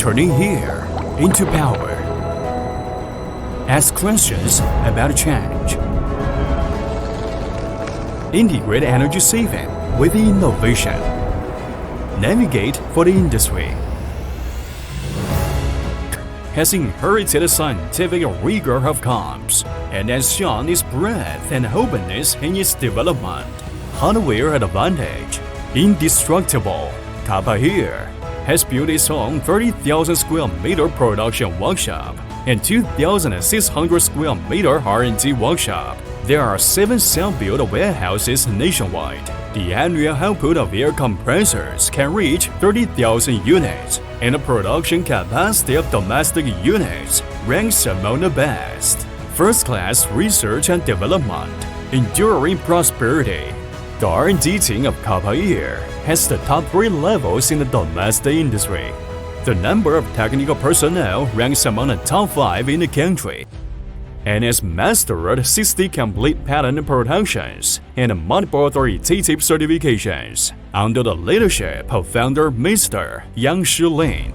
turning here into power. Ask questions about change. Integrate energy saving with innovation. Navigate for the industry. Has inherited the scientific rigor of comps and has shown its breadth and openness in its development. Hardware advantage, indestructible. Kapa here has built its own 30,000 square meter production workshop and 2,600 square meter R&D workshop. There are 7 self-built warehouses nationwide. The annual output of air compressors can reach 30,000 units, and the production capacity of domestic units ranks among the best. First-class research and development, enduring prosperity. The R&D team of Kapa Air has the top 3 levels in the domestic industry. The number of technical personnel ranks among the top 5 in the country, and has mastered 60 complete patent protections and multiple authoritative certifications under the leadership of founder Mr. Yang Shilin.